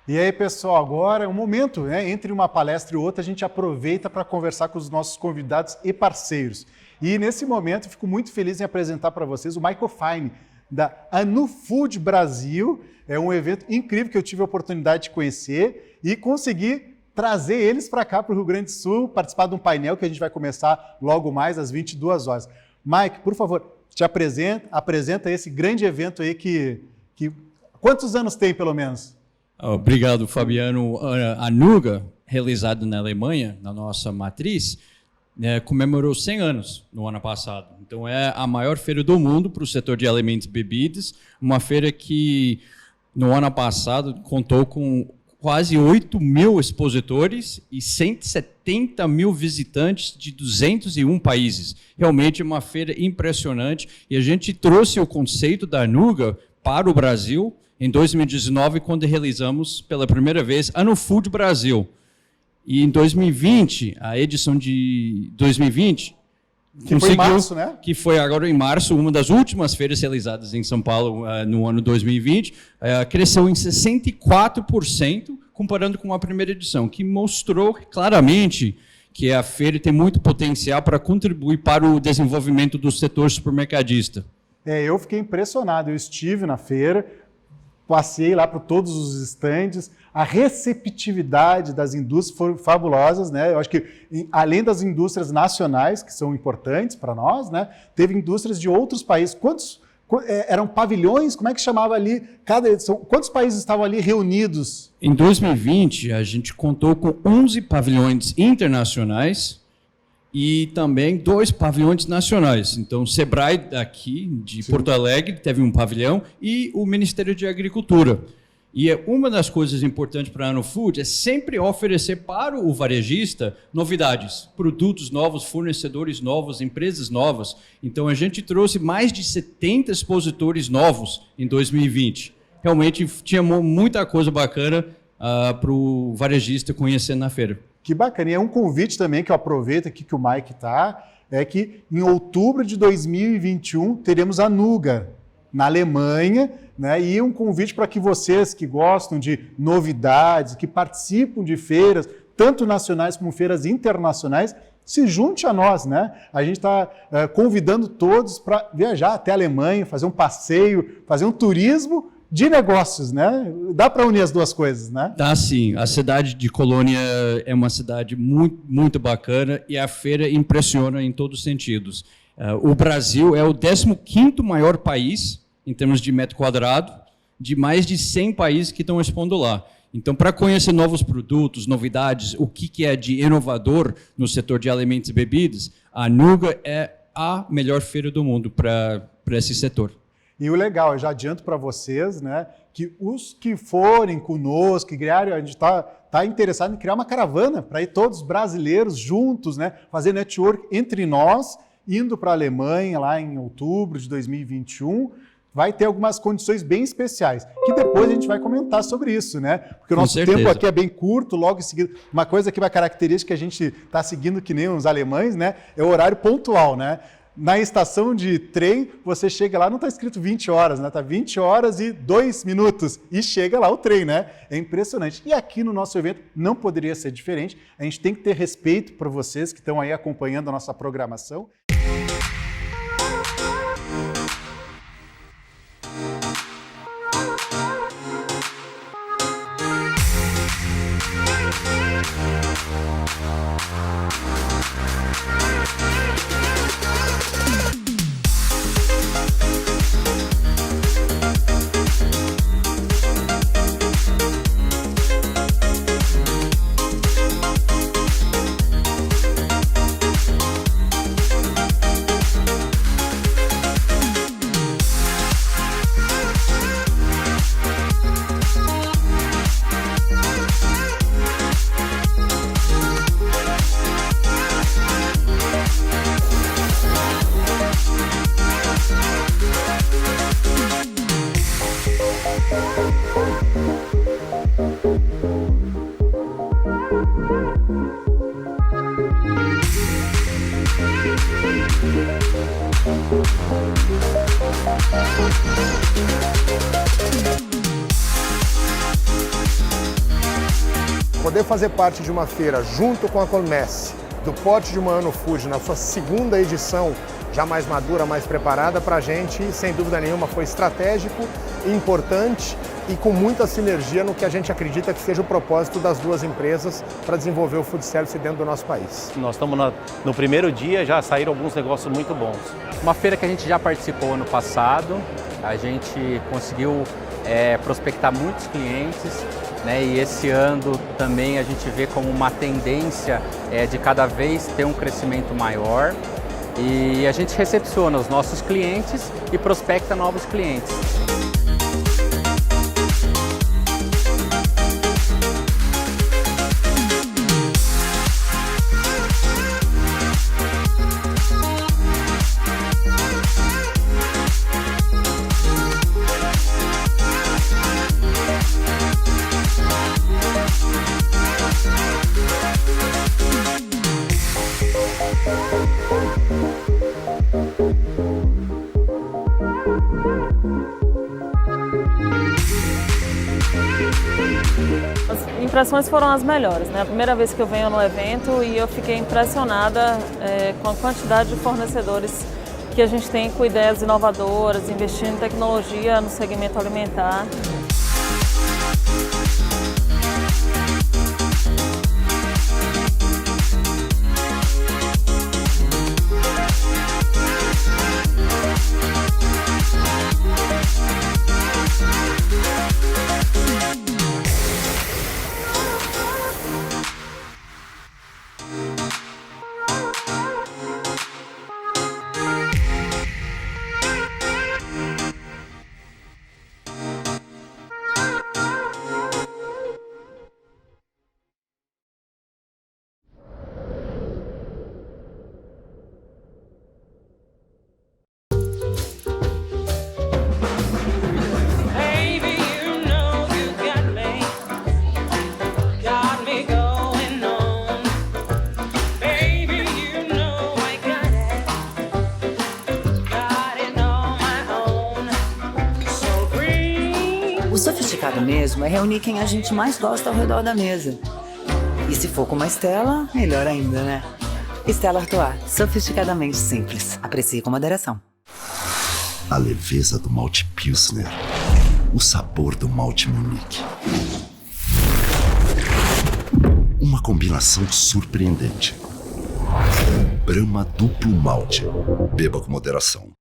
E aí, pessoal, agora é um momento, né? Entre uma palestra e outra, a gente aproveita para conversar com os nossos convidados e parceiros. E nesse momento, eu fico muito feliz em apresentar para vocês o Michael Fine, da Anufood Brasil. É um evento incrível que eu tive a oportunidade de conhecer e conseguir trazer eles para cá, para o Rio Grande do Sul, participar de um painel que a gente vai começar logo mais às 22 horas. Mike, por favor, te apresenta esse grande evento aí que... Quantos anos tem, pelo menos? Obrigado, Fabiano. A Nuga, realizada na Alemanha, na nossa matriz, comemorou 100 anos no ano passado. Então, é a maior feira do mundo para o setor de alimentos e bebidas, uma feira que, no ano passado, contou com quase 8 mil expositores e 170 mil visitantes de 201 países. Realmente é uma feira impressionante. E a gente trouxe o conceito da Nuga para o Brasil em 2019, quando realizamos pela primeira vez a Anufood Brasil. E em 2020, a edição de 2020... Que foi em março, né? Que foi agora em março, uma das últimas feiras realizadas em São Paulo no ano 2020, cresceu em 64%, comparando com a primeira edição, que mostrou claramente que a feira tem muito potencial para contribuir para o desenvolvimento do setor supermercadista. Eu fiquei impressionado. Eu estive na feira, passei lá por todos os estandes, a receptividade das indústrias foram fabulosas, né? Eu acho que, além das indústrias nacionais, que são importantes para nós, né? Teve indústrias de outros países. Quantos eram pavilhões? Como é que chamava ali cada edição? Quantos países estavam ali reunidos? Em 2020, a gente contou com 11 pavilhões internacionais e também 2 pavilhões nacionais. Então, o Sebrae daqui, de Sim. Porto Alegre, teve um pavilhão, e o Ministério de Agricultura. E uma das coisas importantes para a Anufood é sempre oferecer para o varejista novidades, produtos novos, fornecedores novos, empresas novas. Então, a gente trouxe mais de 70 expositores novos em 2020. Realmente, tinha muita coisa bacana para o varejista conhecer na feira. Que bacana. E é um convite também que eu aproveito aqui que o Mike está, é que em outubro de 2021 teremos a Nuga na Alemanha, né? E um convite para que vocês que gostam de novidades, que participam de feiras, tanto nacionais como feiras internacionais, se junte a nós, né? A gente está convidando todos para viajar até a Alemanha, fazer um passeio, fazer um turismo de negócios, né? Dá para unir as duas coisas, né? Dá sim. A cidade de Colônia é uma cidade muito, muito bacana e a feira impressiona em todos os sentidos. O Brasil é o 15º maior país, em termos de metro quadrado, de mais de 100 países que estão expondo lá. Então, para conhecer novos produtos, novidades, o que é de inovador no setor de alimentos e bebidas, a Nuga é a melhor feira do mundo para esse setor. E o legal, eu já adianto para vocês, né, que os que forem conosco, que criarem, a gente está interessado em criar uma caravana para ir todos brasileiros juntos, né, fazer network entre nós, indo para a Alemanha lá em outubro de 2021. Vai ter algumas condições bem especiais, que depois a gente vai comentar sobre isso, né? Porque o nosso tempo aqui é bem curto, logo em seguida. Uma coisa que vai característica que a gente está seguindo que nem os alemães, né? É o horário pontual, né? Na estação de trem, você chega lá, não está escrito 20 horas, né? Está 20 horas e 2 minutos e chega lá o trem, né? É impressionante. E aqui no nosso evento não poderia ser diferente. A gente tem que ter respeito por vocês que estão aí acompanhando a nossa programação. Poder fazer parte de uma feira junto com a Colmesse, do Porte de Moano Food, na sua segunda edição, já mais madura, mais preparada, para a gente, sem dúvida nenhuma, foi estratégico, importante e com muita sinergia no que a gente acredita que seja o propósito das duas empresas para desenvolver o food service dentro do nosso país. Nós estamos no primeiro dia, já saíram alguns negócios muito bons. Uma feira que a gente já participou ano passado, a gente conseguiu prospectar muitos clientes, né? E esse ano também a gente vê como uma tendência de cada vez ter um crescimento maior. E a gente recepciona os nossos clientes e prospecta novos clientes. As impressões foram as melhores, né? A primeira vez que eu venho no evento e eu fiquei impressionada com a quantidade de fornecedores que a gente tem com ideias inovadoras, investindo em tecnologia no segmento alimentar. O sofisticado mesmo é reunir quem a gente mais gosta ao redor da mesa. E se for com uma Stella, melhor ainda, né? Stella Artois, sofisticadamente simples. Aprecie com moderação. A leveza do malte Pilsner. O sabor do malte Munich. Uma combinação surpreendente. Brahma Duplo Malte. Beba com moderação.